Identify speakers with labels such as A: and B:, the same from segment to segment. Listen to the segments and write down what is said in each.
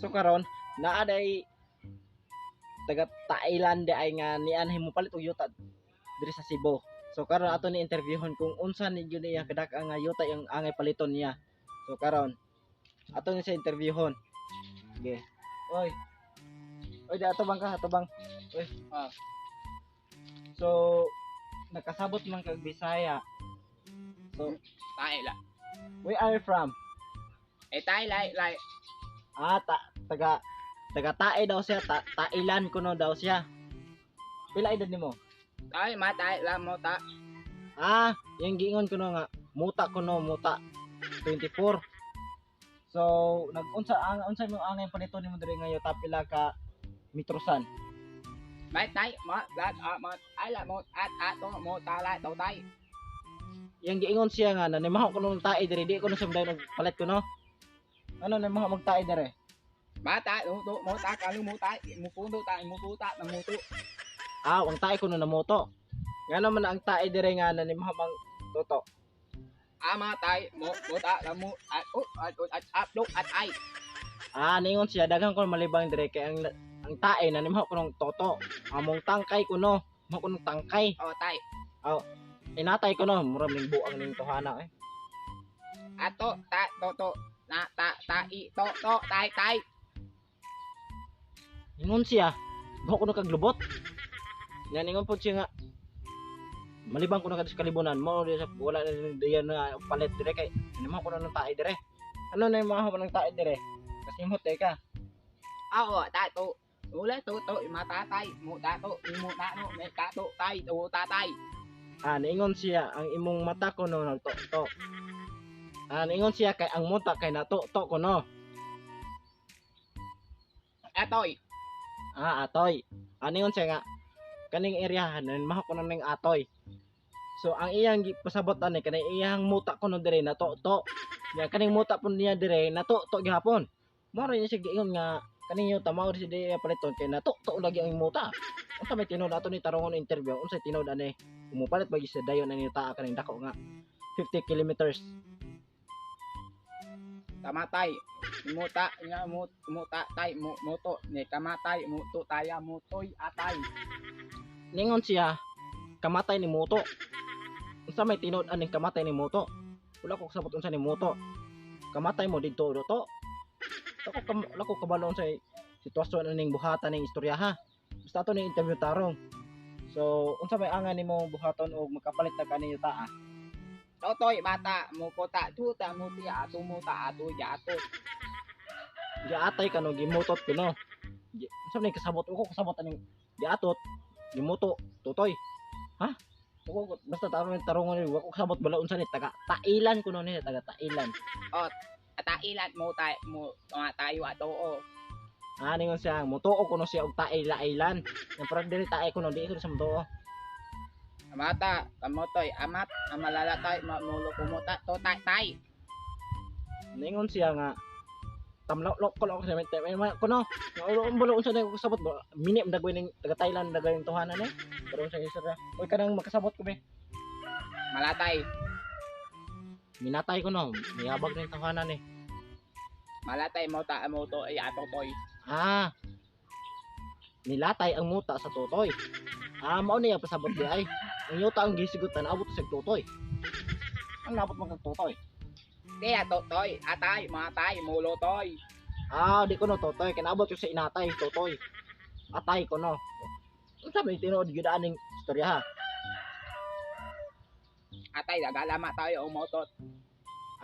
A: So karon naa day taga Thailand ay nga nian himo palit og yuta diri sa Cebu. So karon ato ni interviewon kung unsa ni gyud niya kadaka nga yuta yung angay paliton niya. So karon ato ni sa interviewon. Sige. Oy, oy di ato bang ka, ato bang. Oy. So nakasabot man kag Bisaya. So
B: Tayo la.
A: where are you from?
B: Tayo like.
A: Taga Tae daw siya, Thailand kuno daw siya. Pila edad nimo?
B: Tayo matay la mo ta.
A: Yung giingon kuno nga muta kuno, muta 24. So nag-unsa mo angay panito nimo diri ngayo tapila ka mitrosan.
B: Mai tay mo la mo ay la mo at to mo ta la to tay.
A: Yang giingon siya nga nanimaho kuno ng tae diri, di kuno sa dayon palit kuno. Ano nanimaho magtae diri?
B: Mata mo ta kalu mo tay mo pundo ta mo tuta na mo tu.
A: Ang tae kuno na moto. Ngano man ang tae diri nga nanimaho mang toto.
B: Ama tay mo ta la mo at upload at ay.
A: Ningon siya daghang kuno malibang diri kay ang tae nanimaho kuno toto. Among tangkay kuno, mo kuno tangkay.
B: Tay.
A: Inatay ko no, mura ning buang ning tuhana eh.
B: Ato ta to na ta i to tay.
A: Ingon siya, buho ko no kag lubot. Nga ningon po siya nga, malibang ko na kadto sa kalibunan mo, wala na diyan na palit dire kay naman ko na ng tae dire. Ano na yung mga ng tae dire? Kasi mo teka.
B: Ta to. Ula to matatay mo ta to mo na no may ta to tay to tatay.
A: Niingon siya ang imong mata ko no nagto-to. Niingon siya kay ang muta kay nato-to ko no.
B: Atoy.
A: Atoy. Ningon siya nga kaning eryahan maha ko na ning atoy. So ang iyang pasabot ani kanang iyang muta ko no dire nato-to. Nga kaning muta pun niya dire nato-to gihapon. Mo ra siya giingon nga kaninyo tamaw si dire paliton kay nato-to lagi ang muta. Unsa may tinud ato ni tarongon interview unsa tinud ani umupalit bagi sa dayon ani taa kaning dako nga 50 kilometers.
B: Kamatay muta nga muta tay moto ni kamatay muto taya mutoy atay.
A: Ningon siya kamatay ni moto. Unsa may tinud aning kamatay ni moto? Wala ko sabot unsa ni moto. Kamatay mo didto do to. Ako kabalon sa sitwasyon aning buhatan ning istorya ha. Basta ato ni interview tarong. So unsa may angan nimo buhaton og makapalit na kaninyo taa?
B: Totoy bata mo ko ta tuta mo ti ato mo ta ato ya ato.
A: Giatay kano gimutot kuno. Unsa may kasabot ko kasabot aning giatot gimuto tutoy. Ha? Ako basta tarongon ni wako kasabot bala unsa ni taga Thailand kuno ni taga Thailand.
B: Atailan mo tay mo tayo ato o.
A: Ningon siya mutuo kuno siya og Thailand. Yang parang diri tae kuno di ko sa mutuo.
B: Amata kamotoy amat amalala tay mamulo kumuta to tay.
A: Ningon siya nga tamlaw ko lang sa mente may kuno. Ulo unsa na ko kasabot ba? Mini dagway ning taga Thailand dagway ning tuhanan eh. Karon sa istorya. Oy kanang makasabot ko be.
B: Malatay.
A: Minatay ko no, niyabag ning tuhanan eh.
B: Malatay mo ta mo to ay ato toy.
A: Nilatay ang muta sa tutoy. Mao niya pasabot di ay. Ang yuta ang gisigutan abot sa tutoy. Ang nabot man kag tutoy.
B: Kaya to toy atay matay mulo toy.
A: Di ko no tutoy kinabot ko sa inatay tutoy. Atay ko no. Unsa may tinuod gyud aning istorya ha?
B: Atay dagalama tayo o motot.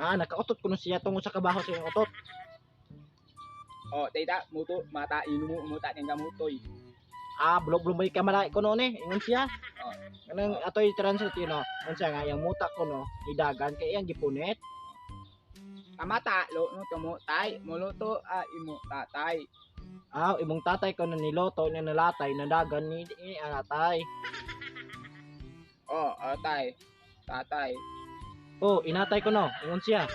A: Nakautot ko no siya tungod sa kabaho sa iyang utot.
B: Tita muto mata inumu muta ning gamutoy.
A: Bulog-bulog may kamalay ko no ni ingon siya. Kanang atoy translate yun no. Unsa nga yang muta ko no idagan kay iyang gipunit.
B: Kamata lo no tumo tay muluto imo tatay.
A: Imong tatay ko na niloto na nalatay na dagan ni atay.
B: Atay. Tatay.
A: Inatay ko no. Ingon siya.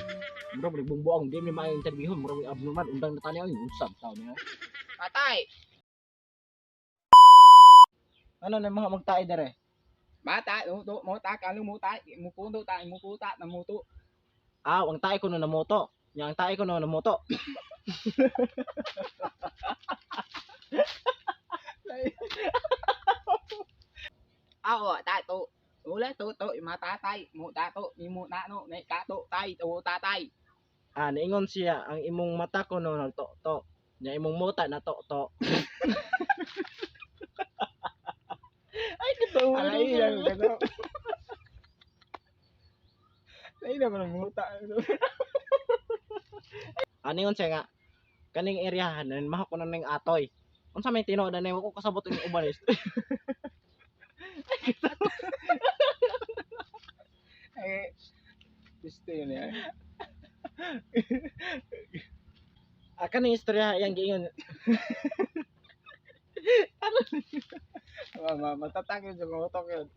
A: Mura nagbungbuang di mi ma-interview mura abnormal undang na tani ang usab taw niya.
B: Tatay.
A: Ano na mga magtae dere?
B: Bata mo ta kalu mo ta mo pundo ta mo puta na muto.
A: Ang tae ko no na moto. Yang tae ko no namoto.
B: Aw ta tu. Ule tu mata tay muta tu ni muta no ne ka tu tay tu ta tay.
A: Niingon siya ang imong mata ko no nagto-to. Nya imong muta na to-to. Ay dito.
B: Alay lang gano. Ay naman muta.
A: Ningon siya nga kaning eryahan mahak ko na ning atoy. Unsa may tinuod na nimo ko kasabot yung ubanis.
B: Eh gusto yun yan.
A: Kaning istorya yang giingon.
B: Matatak yun sa utok yun.